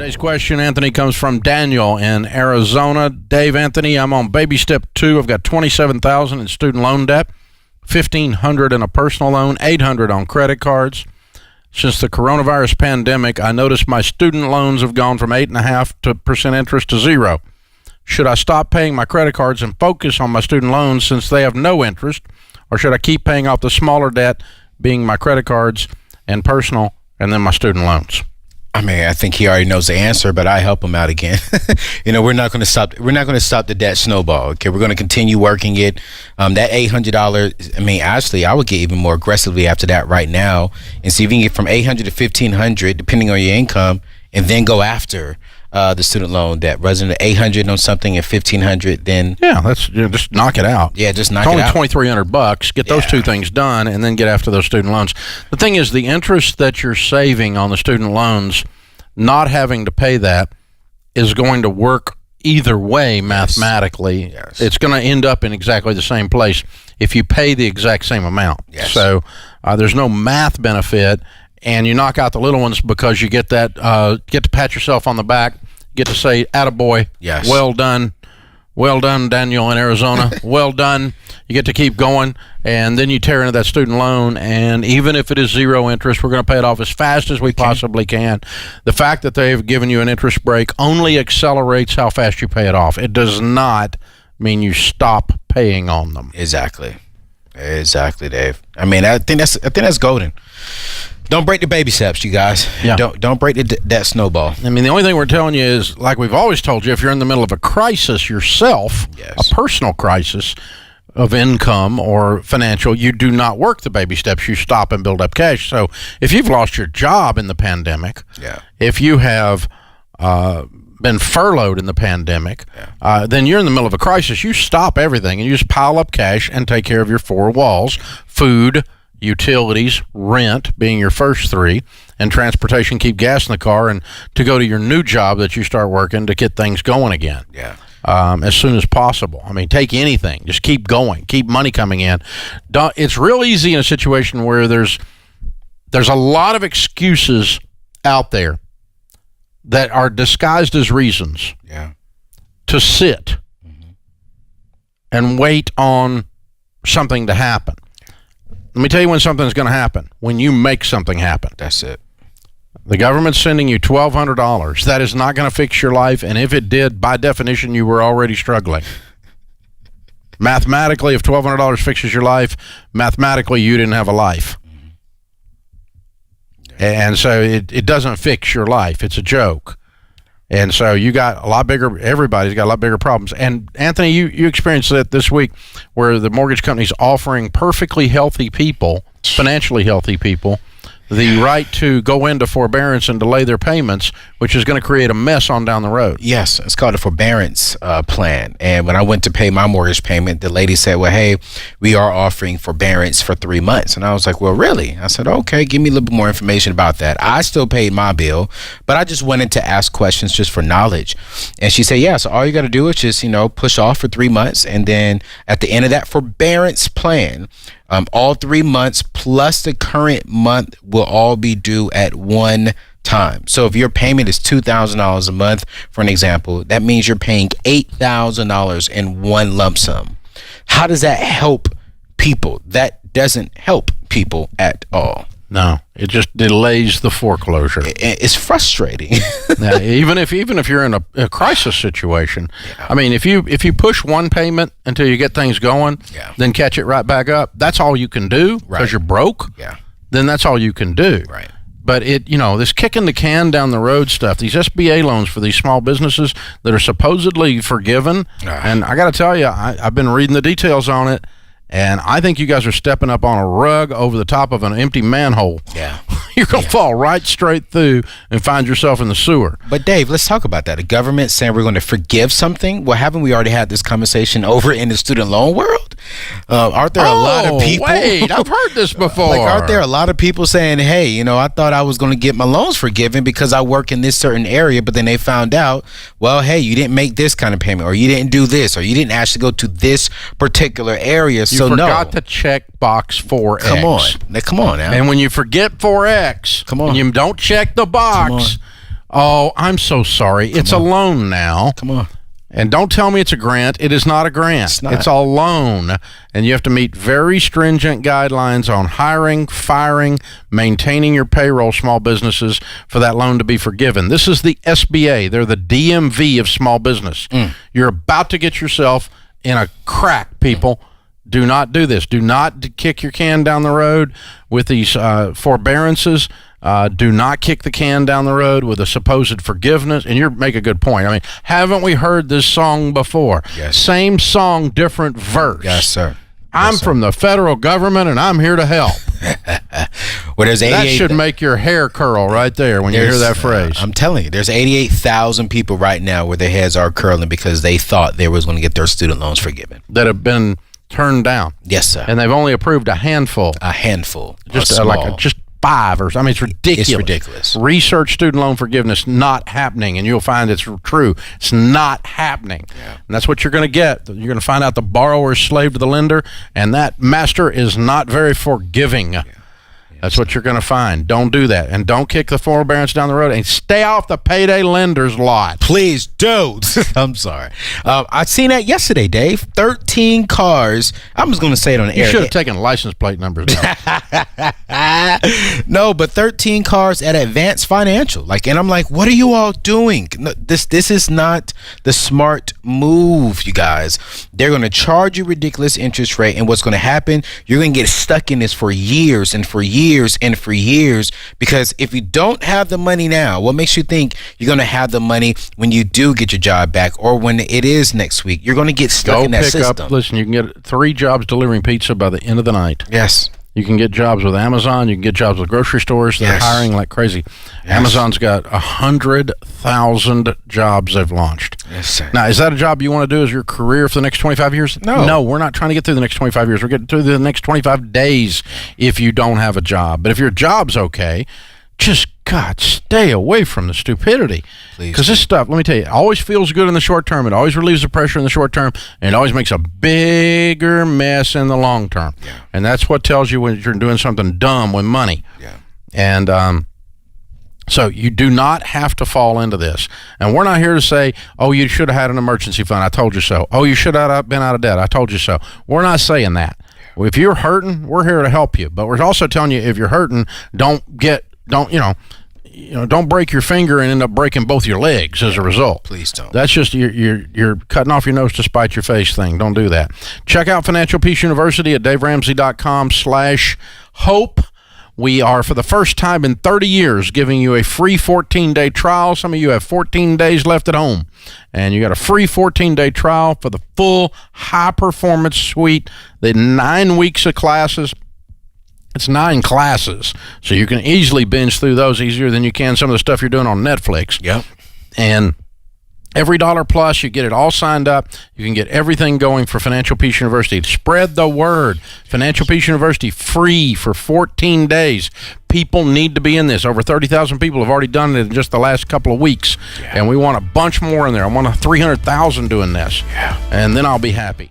Today's question, Anthony, comes from Daniel in Arizona. Dave, Anthony, I'm on baby step 2. I've got $27,000 in student loan debt, $1,500 in a personal loan, $800 on credit cards. Since the coronavirus pandemic, I noticed my student loans have gone from 8.5% interest to 0. Should I stop paying my credit cards and focus on my student loans since they have no interest, or should I keep paying off the smaller debt, being my credit cards and personal, and then my student loans? I mean, I think he already knows the answer, but I help him out again. We're not going to stop. We're not going to stop the debt snowball. Okay, we're going to continue working it. That $800. I mean, actually, I would get even more aggressively after that right now and see if you can get from $800 to $1,500, depending on your income, and then go after the student loan debt. Rather than $800 on something and $1,500, then let's just knock it out. Yeah, just knock it out. It's only $2,300. Get those two things done, and then get after those student loans. The thing is, the interest that you're saving on the student loans, not having to pay that, is going to work either way mathematically. Yes. It's going to end up in exactly the same place if you pay the exact same amount. Yes. So there's no math benefit, and you knock out the little ones because you get that get to pat yourself on the back, get to say, attaboy, yes, well done, Daniel in Arizona, well done. You get to keep going, and then you tear into that student loan, and even if it is 0 interest, we're going to pay it off as fast as we possibly can. The fact that they've given you an interest break only accelerates how fast you pay it off. It does not mean you stop paying on them. Exactly, Dave. I mean, I think that's golden. Don't break the baby steps, you guys. Yeah. Don't break that snowball. I mean, the only thing we're telling you is, like we've always told you, if you're in the middle of a crisis yourself, a personal crisis of income or financial, you do not work the baby steps. You stop and build up cash. So if you've lost your job in the pandemic, if you have been furloughed in the pandemic, then you're in the middle of a crisis. You stop everything and you just pile up cash and take care of your 4 walls: food, utilities, rent being your first 3, and transportation, keep gas in the car, and to go to your new job that you start working to get things going again. As soon as possible. I mean, take anything. Just keep going. Keep money coming in. It's real easy in a situation where there's a lot of excuses out there that are disguised as reasons to sit and wait on something to happen. Let me tell you when something's going to happen. When you make something happen. That's it. The government's sending you $1,200. That is not going to fix your life, and if it did, by definition, you were already struggling. Mathematically, if $1,200 fixes your life, mathematically, you didn't have a life. And so it doesn't fix your life. It's a joke. And so you got a lot bigger, everybody's got a lot bigger problems. And Anthony, you experienced that this week where the mortgage company's offering perfectly healthy people, financially healthy people, the right to go into forbearance and delay their payments, which is going to create a mess on down the road. Yes, it's called a forbearance plan. And when I went to pay my mortgage payment, the lady said, well, hey, we are offering forbearance for 3 months. And I was like, well, really? I said, okay, give me a little bit more information about that. I still paid my bill, but I just wanted to ask questions just for knowledge. And she said, yeah, so all you got to do is just, push off for 3 months. And then at the end of that forbearance plan, all 3 months plus the current month will all be due at one time. So if your payment is $2,000 a month, for an example, that means you're paying $8,000 in one lump sum. How does that help people? That doesn't help people at all. No, it just delays the foreclosure. It's frustrating. Now, even if you're in a crisis situation, I mean, if you push one payment until you get things going, then catch it right back up. That's all you can do because you're broke. Then that's all you can do. Right. But this kicking the can down the road stuff, these SBA loans for these small businesses that are supposedly forgiven, and I got to tell you, I've been reading the details on it. And I think you guys are stepping up on a rug over the top of an empty manhole. You're going to fall right straight through and find yourself in the sewer. But Dave, let's talk about that. The government saying we're going to forgive something. Well, haven't we already had this conversation over in the student loan world? Aren't there a lot of people? Wait, I've heard this before. Aren't there a lot of people saying, hey, I thought I was going to get my loans forgiven because I work in this certain area, but then they found out, well, hey, you didn't make this kind of payment, or you didn't do this, or you didn't actually go to this particular area. You forgot to check box 4X. Come on now. And when you forget 4X, come on, and you don't check the box, Oh, I'm so sorry. It's a loan now. Come on. And don't tell me it's a grant. It is not a grant. It's not. It's a loan. And you have to meet very stringent guidelines on hiring, firing, maintaining your payroll, small businesses, for that loan to be forgiven. This is the SBA. They're the DMV of small business. You're about to get yourself in a crack, people. Do not do this. Do not kick your can down the road with these forbearances. Do not kick the can down the road with a supposed forgiveness. And you make a good point. I mean, haven't we heard this song before? Yes. Same song, different verse. Yes, sir. I'm from the federal government, and I'm here to help. Well, there's 88, that should make your hair curl right there when you hear that phrase. I'm telling you, there's 88,000 people right now where their heads are curling because they thought they was going to get their student loans forgiven. That have been turned down. Yes, sir. And they've only approved a handful. A handful. Just just 5 or something. I mean, it's ridiculous. It's ridiculous. Research student loan forgiveness not happening, and you'll find it's true. It's not happening. Yeah. And that's what you're going to get. You're going to find out the borrower is slave to the lender, and that master is not very forgiving. Yeah. That's what you're going to find. Don't do that. And don't kick the forbearance down the road. And stay off the payday lender's lot. Please don't. I'm sorry. I seen that yesterday, Dave. 13 cars. I'm just going to say it on the air. You should have taken license plate numbers down. No, but 13 cars at Advanced Financial. And I'm like, what are you all doing? No, this is not the smart move, you guys. They're going to charge you ridiculous interest rate. And what's going to happen, you're going to get stuck in this for years and for years and for years, because if you don't have the money now, what makes you think you're going to have the money when you do get your job back, or when it is next week? You're going to get stuck in that system. Listen, you can get 3 jobs delivering pizza by the end of the night. Yes. You can get jobs with Amazon. You can get jobs with grocery stores. They're hiring like crazy. Yes. Amazon's got 100,000 jobs they've launched. Yes, sir. Now, is that a job you want to do as your career for the next 25 years? No, we're not trying to get through the next 25 years. We're getting through the next 25 days if you don't have a job. But if your job's okay, just, God, stay away from the stupidity. Because this stuff, let me tell you, it always feels good in the short term. It always relieves the pressure in the short term. And it always makes a bigger mess in the long term. Yeah. And that's what tells you when you're doing something dumb with money. Yeah. And so you do not have to fall into this. And we're not here to say, oh, you should have had an emergency fund. I told you so. Oh, you should have been out of debt. I told you so. We're not saying that. If you're hurting, we're here to help you. But we're also telling you, if you're hurting, don't break your finger and end up breaking both your legs as a result. Please don't. That's just you're cutting off your nose to spite your face thing. Don't do that. Check out Financial Peace University at daveramsey.com/hope. We are, for the first time in 30 years, giving you a free 14-day trial. Some of you have 14 days left at home. And you got a free 14-day trial for the full high-performance suite, the 9 weeks of classes. It's 9 classes, so you can easily binge through those easier than you can some of the stuff you're doing on Netflix. Yep. And every $1 plus, you get it all signed up. You can get everything going for Financial Peace University. Spread the word. Financial Peace University, free for 14 days. People need to be in this. Over 30,000 people have already done it in just the last couple of weeks. Yeah. And we want a bunch more in there. I want 300,000 doing this. Yeah. And then I'll be happy.